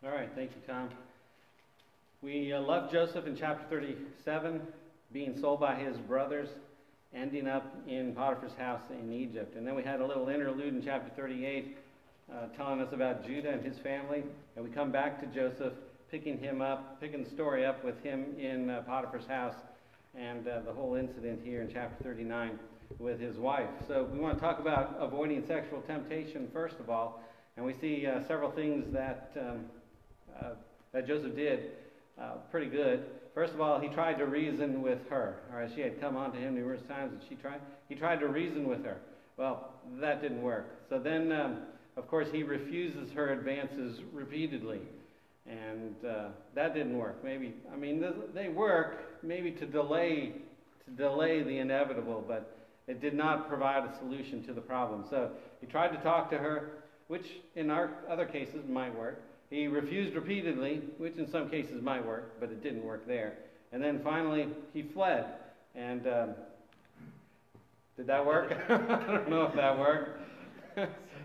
All right, thank you, Tom. We left Joseph in chapter 37, being sold by his brothers, ending up in Potiphar's house in Egypt. And then we had a little interlude in chapter 38 telling us about Judah and his family. And we come back to Joseph, picking the story up with him in Potiphar's house, and the whole incident here in chapter 39 with his wife. So we want to talk about avoiding sexual temptation first of all. And we see several things that Joseph did pretty good. First of all, he tried to reason with her. All right, she had come on to him numerous times, and he tried to reason with her. Well, that didn't work. So then, of course, he refuses her advances repeatedly, and that didn't work. They work maybe to delay the inevitable, but it did not provide a solution to the problem. So he tried to talk to her, which in our other cases might work. He refused repeatedly, which in some cases might work, but it didn't work there. And then finally, he fled. And did that work? I don't know if that worked.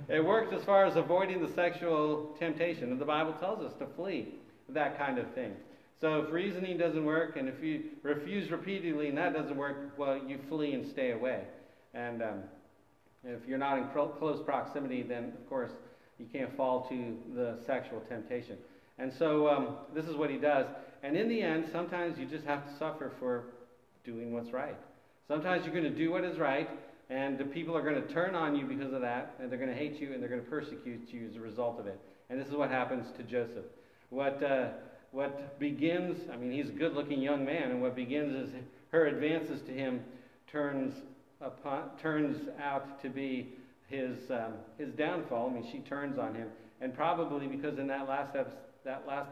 It worked as far as avoiding the sexual temptation. And the Bible tells us to flee that kind of thing. So if reasoning doesn't work, and if you refuse repeatedly and that doesn't work, well, you flee and stay away. And if you're not in close proximity, then, of course, you can't fall to the sexual temptation. And so this is what he does. And in the end, sometimes you just have to suffer for doing what's right. Sometimes you're going to do what is right, and the people are going to turn on you because of that, and they're going to hate you, and they're going to persecute you as a result of it. And this is what happens to Joseph. What begins, he's a good-looking young man, and what begins is her advances to him turns out to be his downfall. She turns on him, and probably because in that last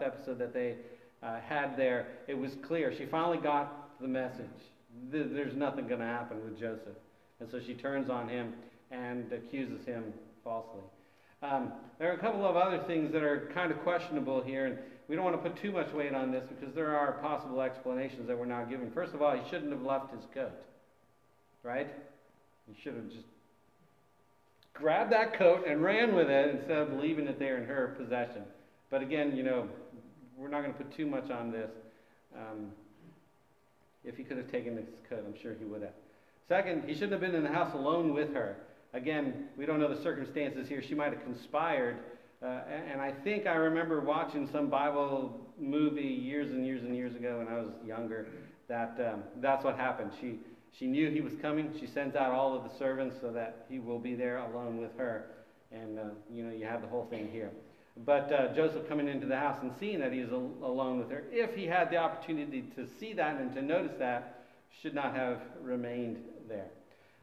episode that they had there, it was clear. She finally got the message. There's nothing going to happen with Joseph, and so she turns on him and accuses him falsely. There are a couple of other things that are kind of questionable here, and we don't want to put too much weight on this because there are possible explanations that we're not given. First of all, he shouldn't have left his coat, right? He should have just grabbed that coat and ran with it instead of leaving it there in her possession. But again, we're not going to put too much on this. If he could have taken this coat, I'm sure he would have. Second, he shouldn't have been in the house alone with her. Again, we don't know the circumstances here. She might have conspired. And I think I remember watching some Bible movie years and years and years ago when I was younger that's what happened. She knew he was coming. She sends out all of the servants so that he will be there alone with her. And, you have the whole thing here. But Joseph coming into the house and seeing that he is alone with her, if he had the opportunity to see that and to notice that, should not have remained there.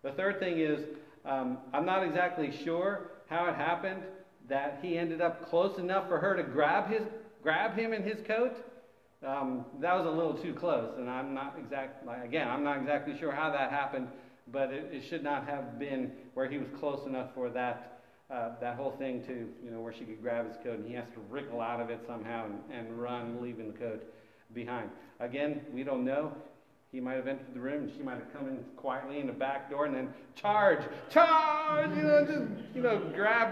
The third thing is, I'm not exactly sure how it happened that he ended up close enough for her to grab him in his coat. That was a little too close, and I'm not exactly sure how that happened, but it should not have been where he was close enough for that whole thing to, where she could grab his coat, and he has to wriggle out of it somehow and run, leaving the coat behind. Again, we don't know. He might have entered the room, and she might have come in quietly in the back door, and then charge, grabbed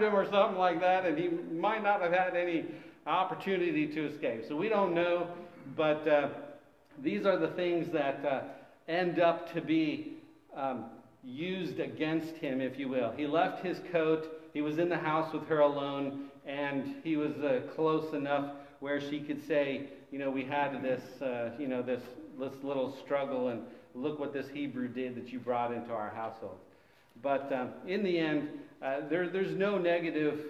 him or something like that, and he might not have had any opportunity to escape. So we don't know. But these are the things that end up to be used against him, if you will. He left his coat. He was in the house with her alone, and he was close enough where she could say, we had this little struggle, and look what this Hebrew did that you brought into our household. But in the end, there's no nothing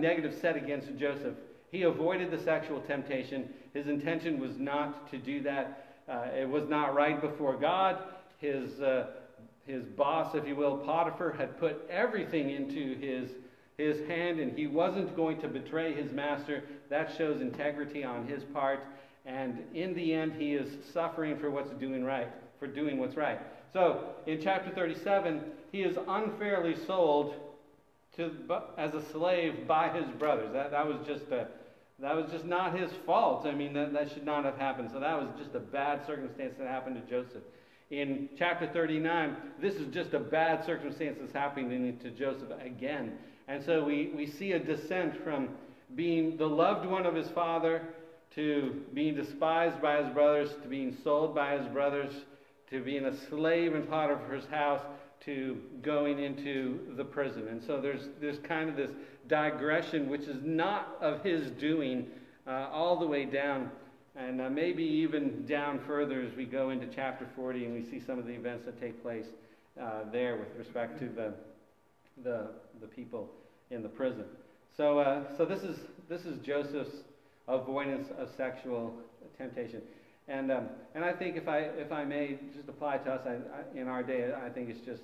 negative said against Joseph. He avoided the sexual temptation. His intention was not to do that. It was not right before God. His boss, if you will, Potiphar, had put everything into his hand, and he wasn't going to betray his master. That shows integrity on his part. And in the end, he is suffering for doing what's right. So in chapter 37, he is unfairly sold as a slave by his brothers. That was just not his fault. That should not have happened. So that was just a bad circumstance that happened to Joseph. In chapter 39, this is just a bad circumstance that's happening to Joseph again. And so we see a descent from being the loved one of his father, to being despised by his brothers, to being sold by his brothers, to being a slave in Potiphar's house, to going into the prison. And so there's kind of this digression, which is not of his doing, all the way down, and maybe even down further as we go into chapter 40 and we see some of the events that take place there with respect to the people in the prison. So this is Joseph's avoidance of sexual temptation. And I think if I may just apply to us in our day, I think it's just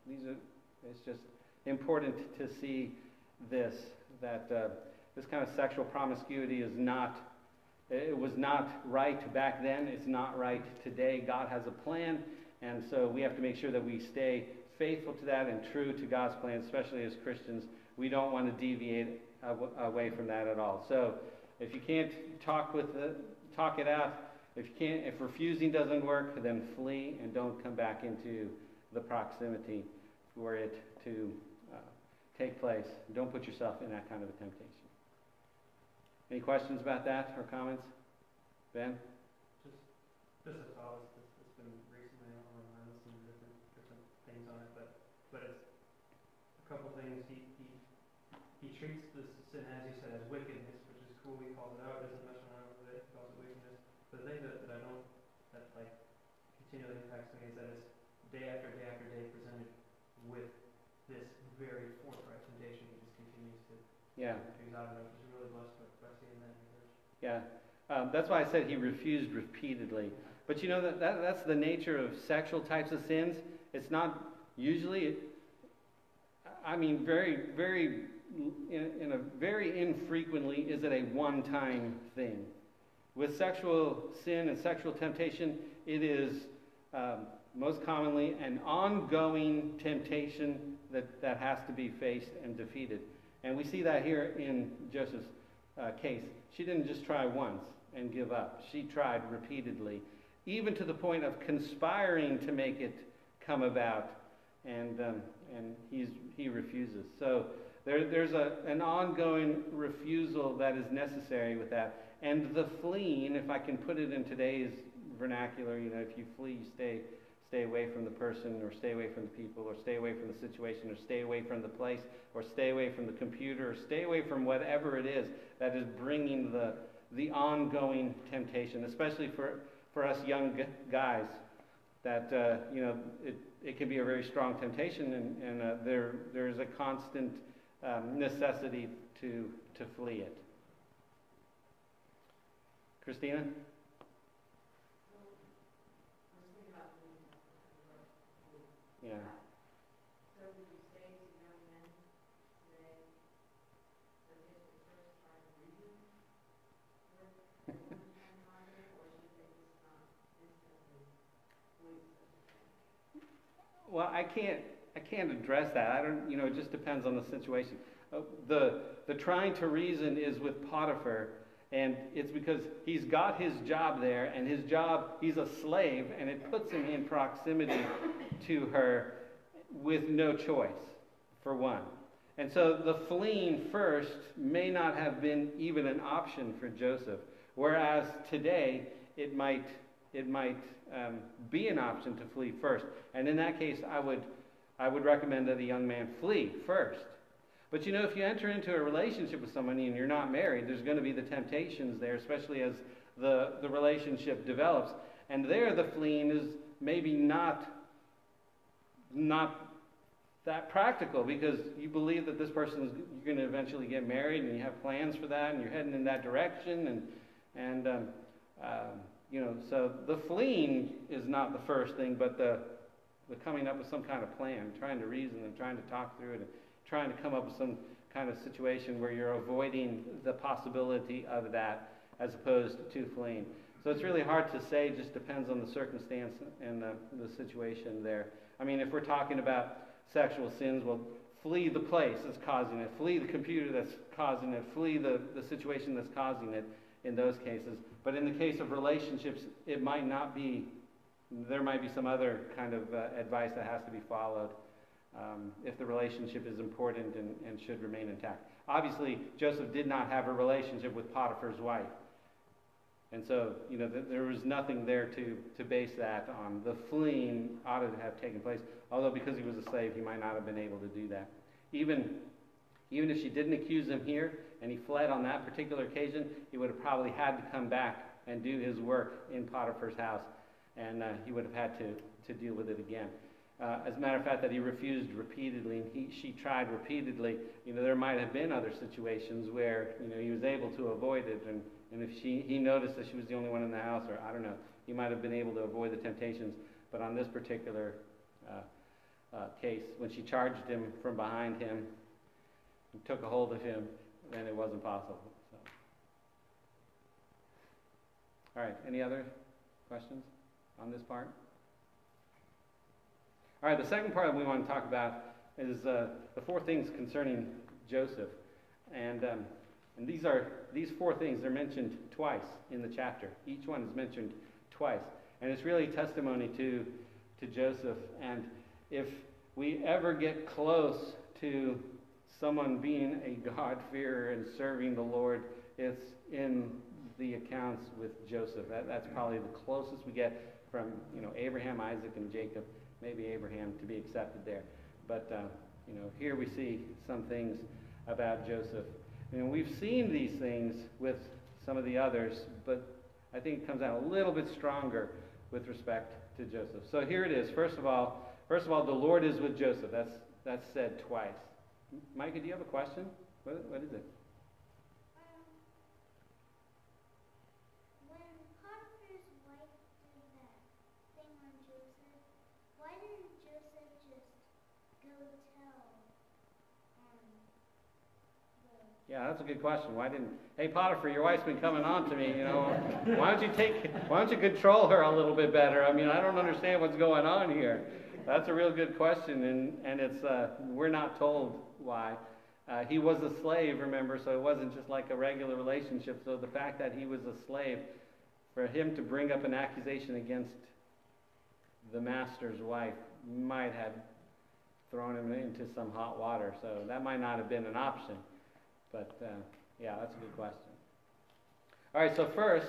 it's just important to see this, that this kind of sexual promiscuity is not, it was not right back then. It's not right today. God has a plan, and so we have to make sure that we stay faithful to that and true to God's plan, especially as Christians. We don't want to deviate away from that at all. So if you can't talk it out. If refusing doesn't work, then flee and don't come back into the proximity for it to take place. Don't put yourself in that kind of a temptation. Any questions about that or comments? Ben? Just a thought that's been recently on my mind, listening to different things on it, but it's a couple things. He treats this sin, as you said, as wickedness, which is cool. He calls it out. Doesn't mess around with it. He calls it wickedness. But the thing that like continually impacts me is that it's day after day after day presented with this very forthright temptation. He just continues to use out of it, which is really blessed by seeing that in the church. Yeah. That's why I said he refused repeatedly. But you know, that's the nature of sexual types of sins. It's not usually, very, very, in a very infrequently is it a one-time thing. With sexual sin and sexual temptation, it is most commonly an ongoing temptation that has to be faced and defeated. And we see that here in Joseph's case. She didn't just try once and give up. She tried repeatedly, even to the point of conspiring to make it come about, and he refuses. So there's an ongoing refusal that is necessary with that. And the fleeing, if I can put it in today's vernacular, if you flee, you stay away from the person, or stay away from the people, or stay away from the situation, or stay away from the place, or stay away from the computer, or stay away from whatever it is that is bringing the ongoing temptation, especially for us young guys, that it can be a very strong temptation, and there's a constant necessity to flee it. Christina? Yeah. So would you say to young men today that this is the first time reading with one time on it, or should they just not instantly believe such a thing? Well, I can't address that. I don't. It just depends on the situation. The trying to reason is with Potiphar, and it's because he's got his job there, and his job, he's a slave, and it puts him in proximity to her with no choice, for one. And so the fleeing first may not have been even an option for Joseph, whereas today it might be an option to flee first. And in that case, I would recommend that a young man flee first. But if you enter into a relationship with somebody and you're not married, there's going to be the temptations there, especially as the relationship develops. And there the fleeing is maybe not that practical, because you believe that this person you're going to eventually get married, and you have plans for that, and you're heading in that direction, so the fleeing is not the first thing, but the coming up with some kind of plan, trying to reason and trying to talk through it, and trying to come up with some kind of situation where you're avoiding the possibility of that as opposed to fleeing. So it's really hard to say. It just depends on the circumstance and the situation there. If we're talking about sexual sins, well, flee the place that's causing it, flee the computer that's causing it, flee the situation that's causing it in those cases. But in the case of relationships, it might not be. There might be some other kind of advice that has to be followed if the relationship is important and should remain intact. Obviously, Joseph did not have a relationship with Potiphar's wife. And so, there was nothing there to base that on. The fleeing ought to have taken place, although because he was a slave, he might not have been able to do that. Even if she didn't accuse him here, and he fled on that particular occasion, he would have probably had to come back and do his work in Potiphar's house, and he would have had to deal with it again. As a matter of fact, that he refused repeatedly, and she tried repeatedly. There might have been other situations where he was able to avoid it, and if he noticed that she was the only one in the house, or I don't know, he might have been able to avoid the temptations. But on this particular case, when she charged him from behind him and took a hold of him, then it wasn't possible. So. All right, any other questions on this part? All right, the second part that we want to talk about is the 4 things concerning Joseph. And these 4 things, they're mentioned twice in the chapter. Each one is mentioned twice. And it's really testimony to Joseph. And if we ever get close to someone being a God-fearer and serving the Lord, it's in the accounts with Joseph. That's probably the closest we get from Abraham, Isaac, and Jacob. Maybe Abraham to be accepted there. But, here we see some things about Joseph. We've seen these things with some of the others, but I think it comes out a little bit stronger with respect to Joseph. So here it is. First of all, the Lord is with Joseph. That's said twice. Micah, do you have a question? What is it? When Potiphar's wife did that thing on Joseph, why didn't Joseph just go tell Yeah, that's a good question. Hey Potiphar, your wife's been coming on to me, why don't you control her a little bit better? I don't understand what's going on here. That's a real good question, and it's we're not told why. He was a slave, remember, so it wasn't just like a regular relationship. So the fact that he was a slave, for him to bring up an accusation against the master's wife might have thrown him into some hot water. So that might not have been an option. But, that's a good question. All right, so first,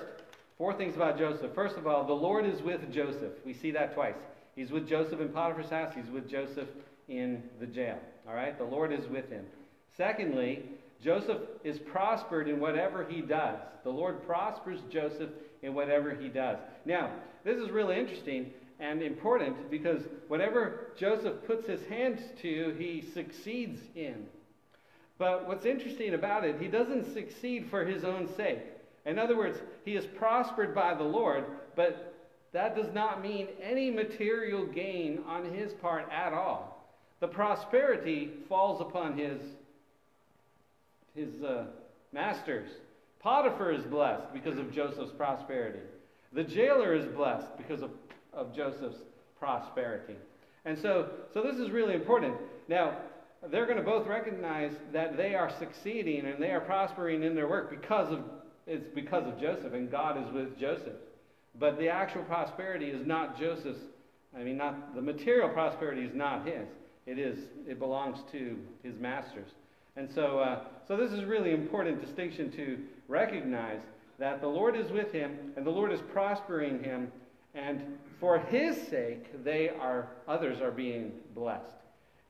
4 things about Joseph. First of all, the Lord is with Joseph. We see that twice. He's with Joseph in Potiphar's house. He's with Joseph in the jail. All right, the Lord is with him. Secondly, Joseph is prospered in whatever he does. The Lord prospers Joseph in whatever he does. Now, this is really interesting and important because whatever Joseph puts his hands to, he succeeds in. But what's interesting about it, he doesn't succeed for his own sake. In other words, he is prospered by the Lord, but that does not mean any material gain on his part at all. The prosperity falls upon his masters. Potiphar is blessed because of Joseph's prosperity. The jailer is blessed because of Joseph's prosperity. And so this is really important. Now, they're going to both recognize that they are succeeding and they are prospering in their work because of Joseph, and God is with Joseph. But the actual prosperity is not Joseph's. Not the material prosperity is not his. It belongs to his masters. And so this is a really important distinction to recognize, that the Lord is with him and the Lord is prospering him, and for his sake others are being blessed.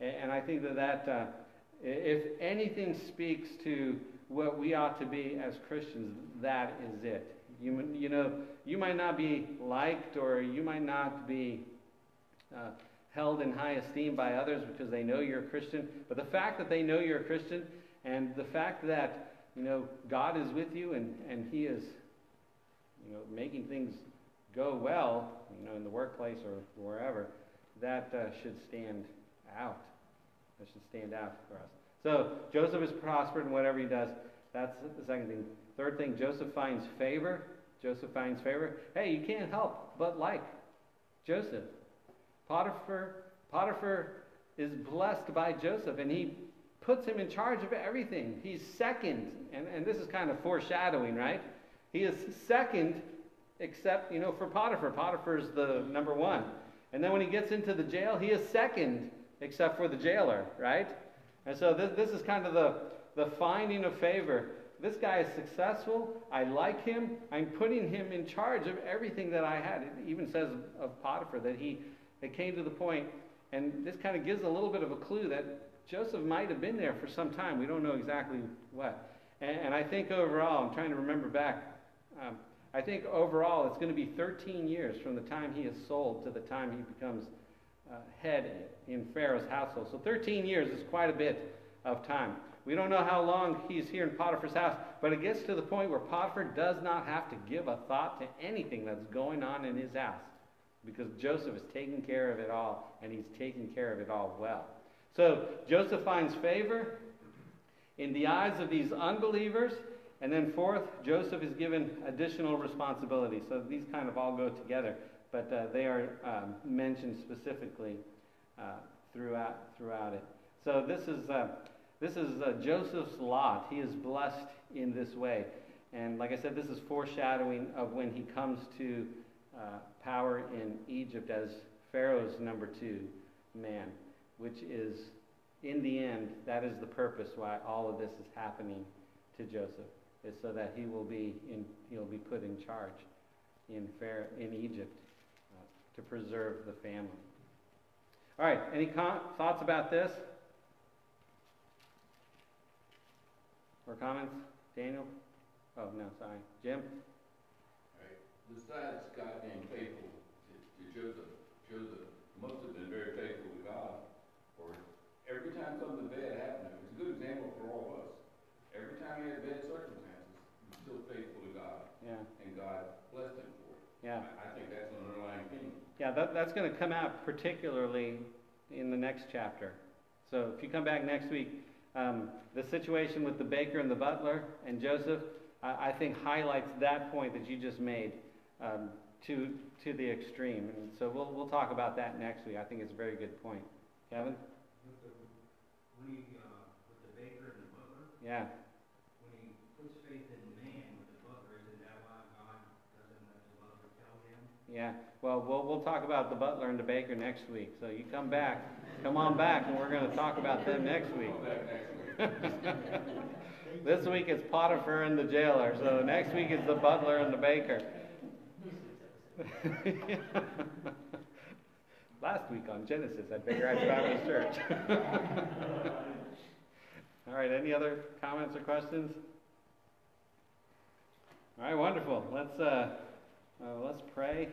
And I think that if anything speaks to what we ought to be as Christians, that is it. You might not be liked, or you might not be held in high esteem by others because they know you're a Christian. But the fact that they know you're a Christian, and the fact that God is with you, and He is making things go well, in the workplace or wherever, that should stand out. That should stand out for us. So Joseph is prospered in whatever he does. That's the second thing. Third thing, Joseph finds favor. Joseph finds favor. Hey, you can't help but like Joseph. Potiphar is blessed by Joseph, and he puts him in charge of everything. He's second, and this is kind of foreshadowing, right? He is second, except, for Potiphar. Potiphar is the number one. And then when he gets into the jail, he is second except for the jailer, right? And so this is kind of the finding of favor. This guy is successful. I like him. I'm putting him in charge of everything that I had. It even says of Potiphar that it came to the point, and this kind of gives a little bit of a clue that Joseph might have been there for some time. We don't know exactly what. And I think overall, I'm trying to remember back, I think overall it's going to be 13 years from the time he is sold to the time he becomes head in Pharaoh's household. So 13 years is quite a bit of time. We don't know how long he's here in Potiphar's house, but it gets to the point where Potiphar does not have to give a thought to anything that's going on in his house, because Joseph is taking care of it all, and he's taking care of it all well. So Joseph finds favor in the eyes of these unbelievers, and then fourth, Joseph is given additional responsibility. So these kind of all go together, but they are mentioned specifically throughout it. So this is Joseph's lot. He is blessed in this way. And like I said, this is foreshadowing of when he comes to power in Egypt as Pharaoh's number 2 man, which is, in the end, that is the purpose why all of this is happening to Joseph, is so that he'll be put in charge in Egypt to preserve the family. All right, any thoughts about this? Or comments? Daniel? Oh, no, sorry. Jim? All right. Besides God being faithful to Joseph must have been very faithful to God. Or every time something bad happened, it's a good example for all of us. Every time he had bad circumstances, he was still faithful to God. Yeah. And God blessed him for it. Yeah. I think that's an underlying theme. Yeah, that's going to come out particularly in the next chapter. So if you come back next week, the situation with the baker and the butler and Joseph, I think highlights that point that you just made to the extreme. And so we'll talk about that next week. I think it's a very good point. Kevin? With the baker and the butler, Yeah. when he puts faith in man with the butler, isn't that why God doesn't let the butler tell him? Yeah. Well, we'll talk about the butler and the baker next week. So you come on back, and we're going to talk about them next week. This week it's Potiphar and the jailer. So next week is the butler and the baker. Last week on Genesis, I figured I'd drive to church. All right, any other comments or questions? All right, wonderful. Let's pray.